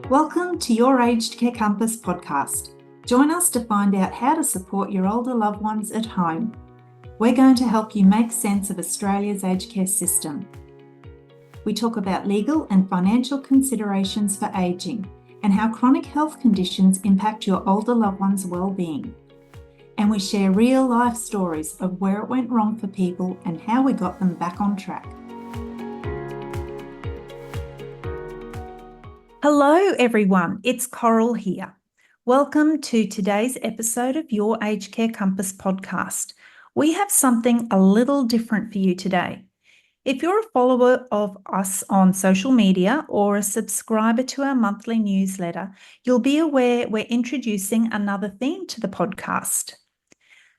Welcome to your Aged Care Compass podcast. Join us to find out how to support your older loved ones at home. We're going to help you make sense of Australia's aged care system. We talk about legal and financial considerations for ageing and how chronic health conditions impact your older loved ones' well-being. And we share real-life stories of where it went wrong for people and how we got them back on track. Hello everyone, it's Coral here. Welcome to today's episode of your Aged Care Compass podcast. We have something a little different for you today. If you're a follower of us on social media or a subscriber to our monthly newsletter, you'll be aware we're introducing another theme to the podcast.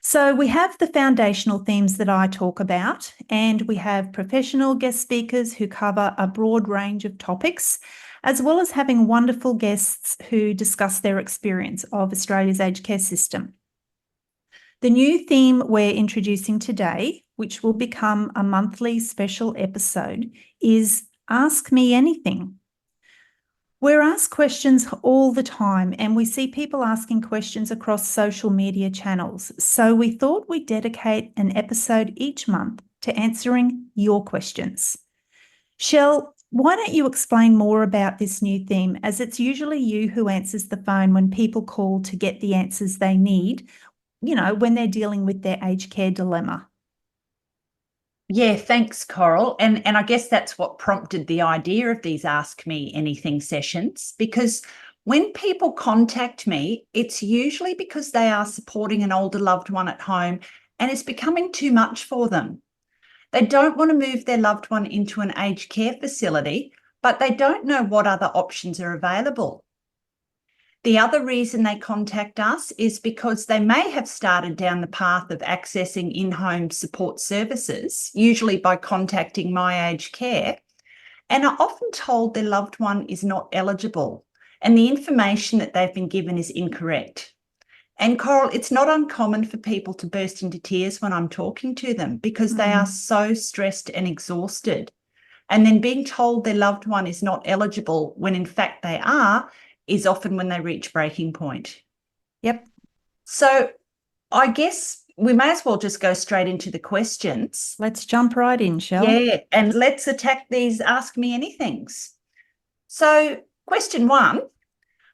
So we have the foundational themes that I talk about, and we have professional guest speakers who cover a broad range of topics, as well as having wonderful guests who discuss their experience of Australia's aged care system. The new theme we're introducing today, which will become a monthly special episode, is Ask Me Anything. We're asked questions all the time, and we see people asking questions across social media channels. So we thought we'd dedicate an episode each month to answering your questions. Shell, why don't you explain more about this new theme, as it's usually you who answers the phone when people call to get the answers they need, when they're dealing with their aged care dilemma. Yeah, thanks, Coral. And I guess that's what prompted the idea of these Ask Me Anything sessions, because when people contact me, it's usually because they are supporting an older loved one at home and it's becoming too much for them. They don't want to move their loved one into an aged care facility, but they don't know what other options are available. The other reason they contact us is because they may have started down the path of accessing in-home support services, usually by contacting My Aged Care, and are often told their loved one is not eligible and the information that they've been given is incorrect. And Coral, it's not uncommon for people to burst into tears when I'm talking to them because they are so stressed and exhausted. And then being told their loved one is not eligible when in fact they are is often when they reach breaking point. Yep. So I guess we may as well just go straight into the questions. Let's jump right in, Shell. Yeah, and let's attack these Ask Me Anythings. So question one.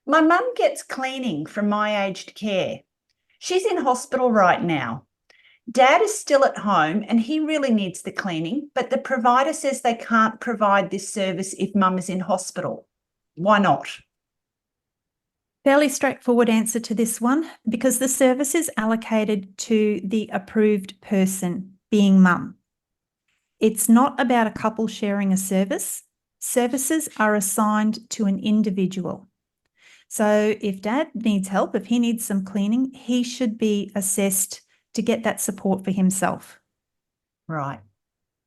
My mum gets cleaning from My Aged Care. She's in hospital right now. Dad is still at home and he really needs the cleaning, but the provider says they can't provide this service if mum is in hospital. Why not? Fairly straightforward answer to this one, because the service is allocated to the approved person, being mum. It's not about a couple sharing a service. Services are assigned to an individual. So if Dad needs help, if he needs some cleaning, he should be assessed to get that support for himself. Right.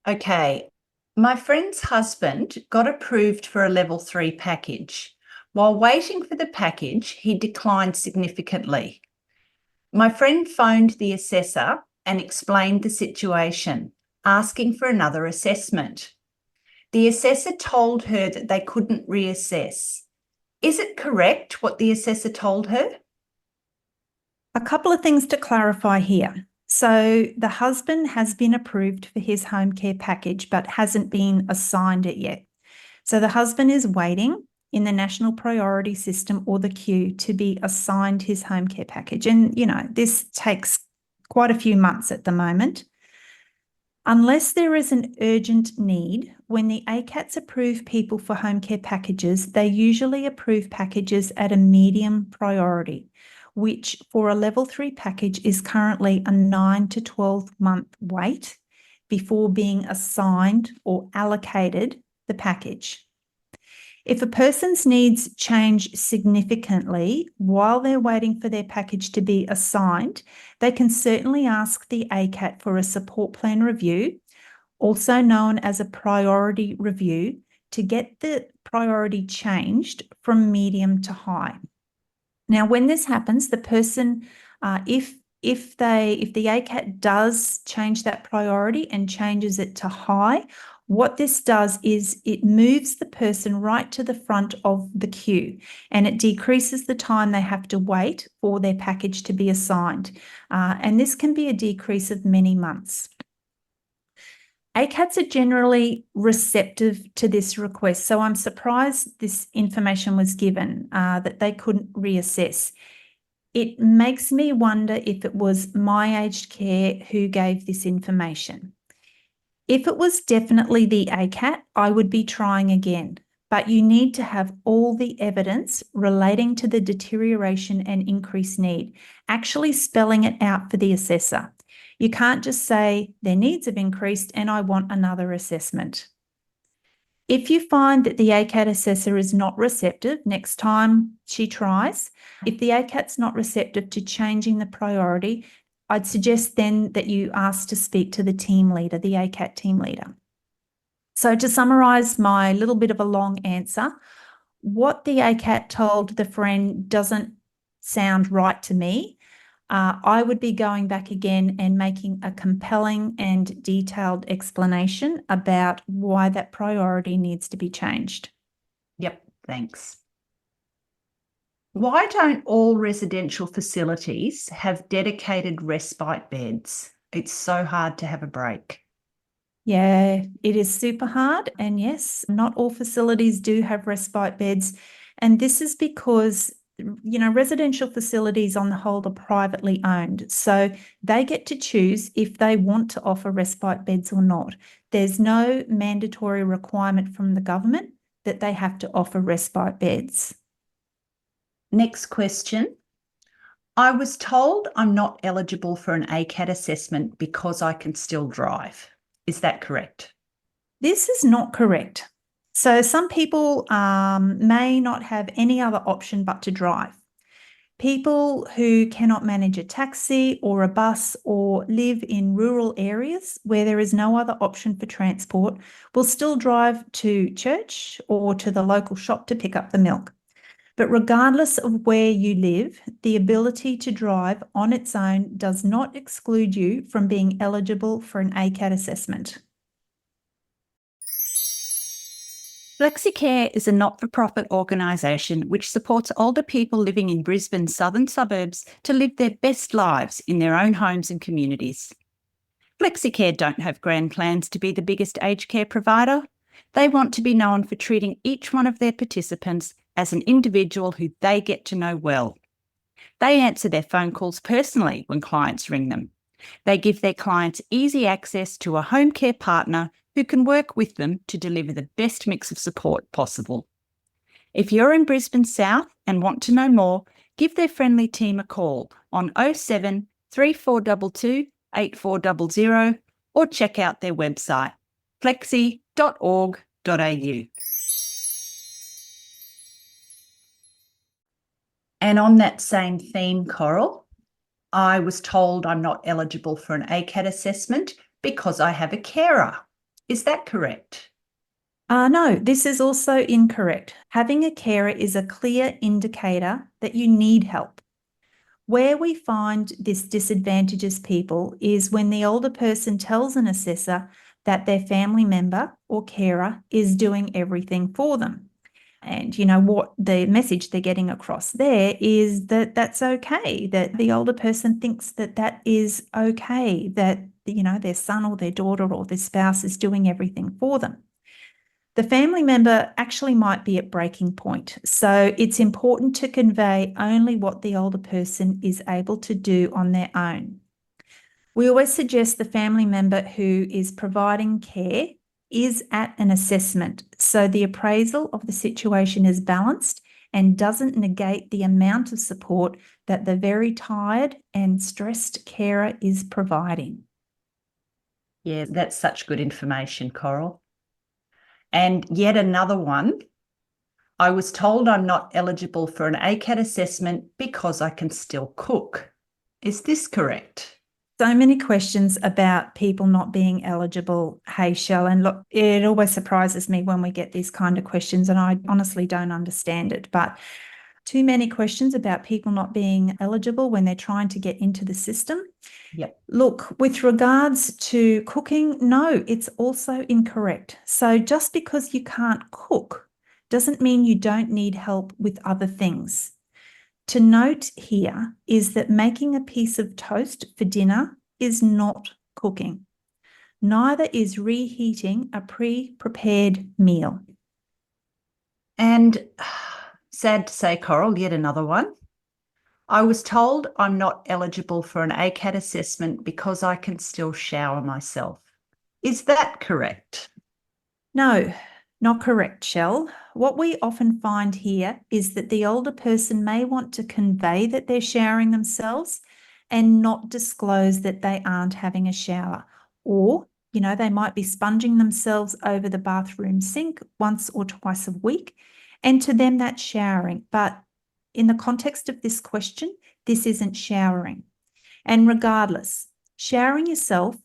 Okay. My friend's husband got approved for a level 3 package. While waiting for the package, he declined significantly. My friend phoned the assessor and explained the situation, asking for another assessment. The assessor told her that they couldn't reassess. Is it correct what the assessor told her? A couple of things to clarify here. So the husband has been approved for his home care package, but hasn't been assigned it yet. So the husband is waiting in the National Priority System, or the queue, to be assigned his home care package. And, this takes quite a few months at the moment. Unless there is an urgent need, when the ACATs approve people for home care packages, they usually approve packages at a medium priority, which for a level 3 package is currently a 9 to 12 month wait before being assigned or allocated the package. If a person's needs change significantly while they're waiting for their package to be assigned, they can certainly ask the ACAT for a support plan review, also known as a priority review, to get the priority changed from medium to high. Now, when this happens, the person, if the ACAT does change that priority and changes it to high, What this does is it moves the person right to the front of the queue, and it decreases the time they have to wait for their package to be assigned. And this can be a decrease of many months. ACATs are generally receptive to this request, so I'm surprised this information was given, that they couldn't reassess. It makes me wonder if it was my aged care who gave this information. If it was definitely the ACAT, I would be trying again, but you need to have all the evidence relating to the deterioration and increased need, actually spelling it out for the assessor. You can't just say their needs have increased and I want another assessment. If you find that the ACAT assessor is not receptive next time she tries, if the ACAT's not receptive to changing the priority, I'd suggest then that you ask to speak to the team leader, the ACAT team leader. So to summarise my little bit of a long answer, what the ACAT told the friend doesn't sound right to me. I would be going back again and making a compelling and detailed explanation about why that priority needs to be changed. Yep, thanks. Why don't all residential facilities have dedicated respite beds? It's so hard to have a break. Yeah, it is super hard. And yes, not all facilities do have respite beds. And this is because residential facilities on the whole are privately owned. So they get to choose if they want to offer respite beds or not. There's no mandatory requirement from the government that they have to offer respite beds. Next question. I was told I'm not eligible for an ACAT assessment because I can still drive. Is that correct? This is not correct. So some people may not have any other option but to drive. People who cannot manage a taxi or a bus or live in rural areas where there is no other option for transport will still drive to church or to the local shop to pick up the milk. But regardless of where you live, the ability to drive on its own does not exclude you from being eligible for an ACAT assessment. FlexiCare is a not-for-profit organisation which supports older people living in Brisbane's southern suburbs to live their best lives in their own homes and communities. FlexiCare don't have grand plans to be the biggest aged care provider. They want to be known for treating each one of their participants as an individual who they get to know well. They answer their phone calls personally when clients ring them. They give their clients easy access to a home care partner who can work with them to deliver the best mix of support possible. If you're in Brisbane South and want to know more, give their friendly team a call on 07 3422 8400 or check out their website flexi.org.au. And on that same theme, Coral, I was told I'm not eligible for an ACAT assessment because I have a carer. Is that correct? No, this is also incorrect. Having a carer is a clear indicator that you need help. Where we find this disadvantages people is when the older person tells an assessor that their family member or carer is doing everything for them. And what the message they're getting across there is that that's okay, that the older person thinks that that is okay, that their son or their daughter or their spouse is doing everything for them. The family member actually might be at breaking point. So it's important to convey only what the older person is able to do on their own. We always suggest the family member who is providing care is at an assessment, so the appraisal of the situation is balanced and doesn't negate the amount of support that the very tired and stressed carer is providing. Yeah, that's such good information, Coral. And yet another one. I was told I'm not eligible for an ACAT assessment because I can still cook. Is this correct? So many questions about people not being eligible, hey, Shell. And look, it always surprises me when we get these kind of questions, and I honestly don't understand it. But too many questions about people not being eligible when they're trying to get into the system. Yep. Look, with regards to cooking, no, it's also incorrect. So just because you can't cook doesn't mean you don't need help with other things. To note here is that making a piece of toast for dinner is not cooking. Neither is reheating a pre-prepared meal. And sad to say, Coral, yet another one. I was told I'm not eligible for an ACAT assessment because I can still shower myself. Is that correct? No, not correct, Shell. What we often find here is that the older person may want to convey that they're showering themselves and not disclose that they aren't having a shower. Or, they might be sponging themselves over the bathroom sink once or twice a week. And to them, that's showering. But in the context of this question, this isn't showering. And regardless, showering yourself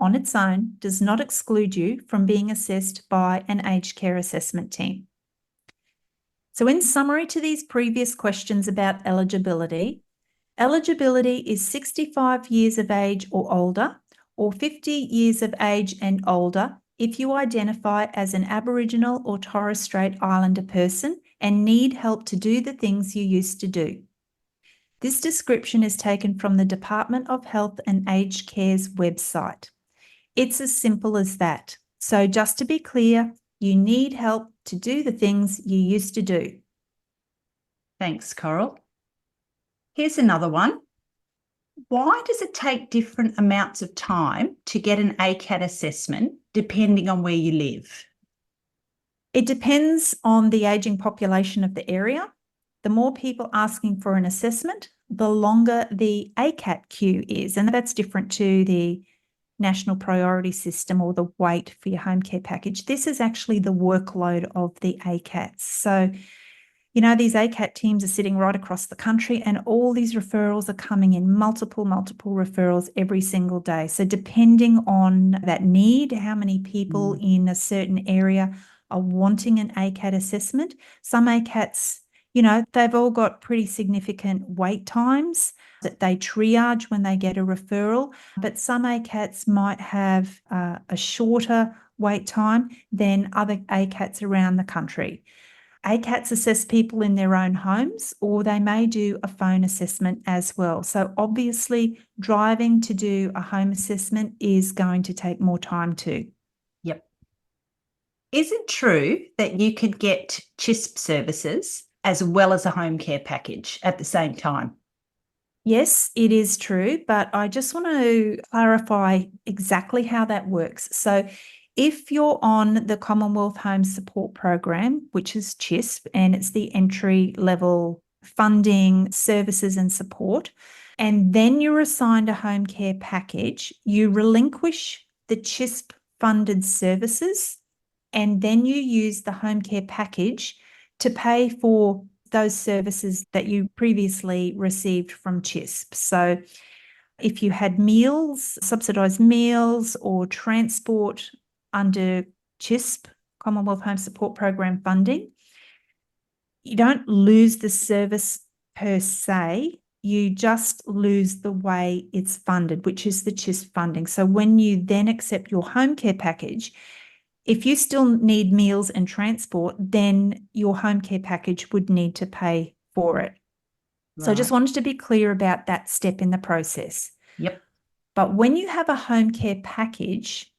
on its own does not exclude you from being assessed by an aged care assessment team. So in summary to these previous questions about eligibility, eligibility is 65 years of age or older, or 50 years of age and older if you identify as an Aboriginal or Torres Strait Islander person and need help to do the things you used to do. This description is taken from the Department of Health and Aged Care's website. It's as simple as that. So just to be clear, you need help to do the things you used to do. Thanks, Coral. Here's another one. Why does it take different amounts of time to get an ACAT assessment depending on where you live? It depends on the ageing population of the area. The more people asking for an assessment, the longer the ACAT queue is. And that's different to the National Priority System or the wait for your home care package. This is actually the workload of the ACATs. So, these ACAT teams are sitting right across the country and all these referrals are coming in, multiple referrals every single day. So depending on that need, how many people in a certain area are wanting an ACAT assessment, some ACATs, they've all got pretty significant wait times that they triage when they get a referral, but some ACATs might have a shorter wait time than other ACATs around the country. ACATs assess people in their own homes, or they may do a phone assessment as well. So obviously driving to do a home assessment is going to take more time too. Yep. Is it true that you could get CHSP services as well as a home care package at the same time? Yes, it is true, but I just want to clarify exactly how that works. So if you're on the Commonwealth Home Support Program, which is CHSP, and it's the entry level funding, services and support, and then you're assigned a home care package, you relinquish the CHSP funded services, and then you use the home care package to pay for those services that you previously received from CHSP. So if you had meals, subsidised meals or transport under CHSP, Commonwealth Home Support Program funding, you don't lose the service per se, you just lose the way it's funded, which is the CHSP funding. So when you then accept your home care package, if you still need meals and transport, then your home care package would need to pay for it. Right. So I just wanted to be clear about that step in the process. Yep. But when you have a home care package,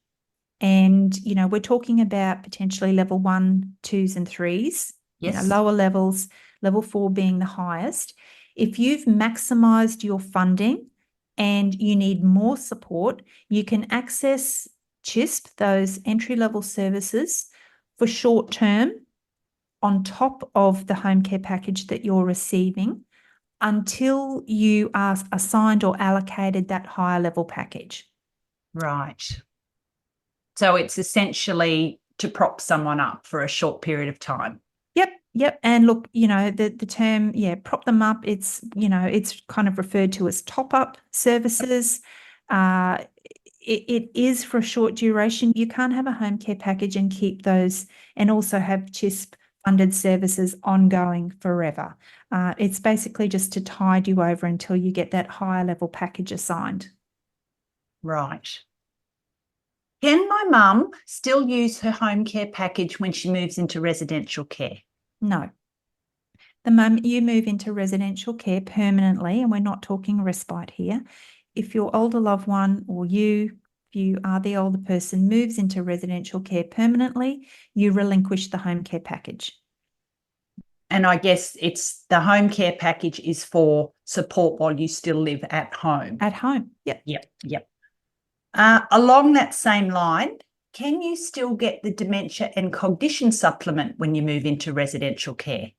and, we're talking about potentially level 1, 2s and 3s, yes. Lower levels, level 4 being the highest. If you've maximised your funding and you need more support, you can access CHSP, those entry-level services, for short term on top of the home care package that you're receiving until you are assigned or allocated that higher level package. Right. So it's essentially to prop someone up for a short period of time. Yep. And look, the term, prop them up, it's kind of referred to as top-up services. It is for a short duration. You can't have a home care package and keep those and also have CHSP funded services ongoing forever. It's basically just to tide you over until you get that higher level package assigned. Right. Can my mum still use her home care package when she moves into residential care? No. The moment you move into residential care permanently, and we're not talking respite here, if your older loved one or you, if you are the older person, moves into residential care permanently, you relinquish the home care package. And I guess it's the home care package is for support while you still live at home. At home, yep. Yep. Along that same line, can you still get the dementia and cognition supplement when you move into residential care?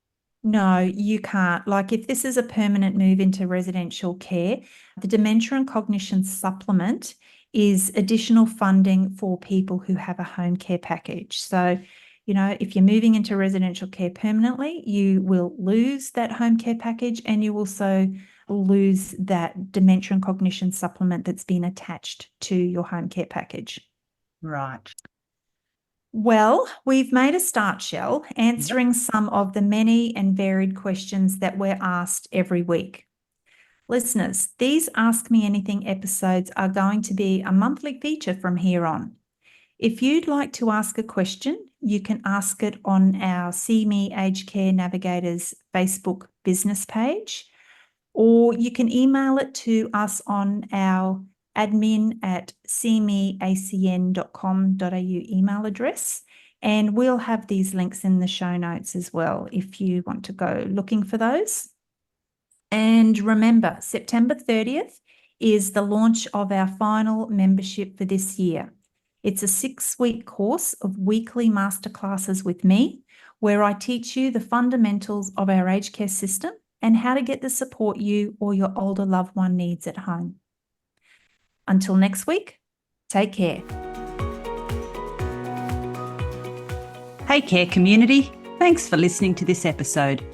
No, you can't. Like if this is a permanent move into residential care, the dementia and cognition supplement is additional funding for people who have a home care package. So, if you're moving into residential care permanently, you will lose that home care package and you also lose that dementia and cognition supplement that's been attached to your home care package. Right. Well, we've made a start, Shell, answering some of the many and varied questions that we're asked every week. Listeners, these Ask Me Anything episodes are going to be a monthly feature from here on. If you'd like to ask a question, you can ask it on our See Me Aged Care Navigators Facebook business page, or you can email it to us on our admin@seemeacn.com.au email address, and we'll have these links in the show notes as well if you want to go looking for those. And remember, September 30th is the launch of our final membership for this year. It's a 6-week course of weekly masterclasses with me, where I teach you the fundamentals of our aged care system and how to get the support you or your older loved one needs at home. Until next week, take care. Hey Care community, thanks for listening to this episode.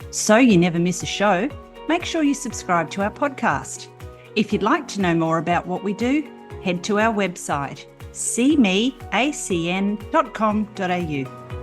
So you never miss a show, make sure you subscribe to our podcast. If you'd like to know more about what we do, head to our website, seemeacn.com.au.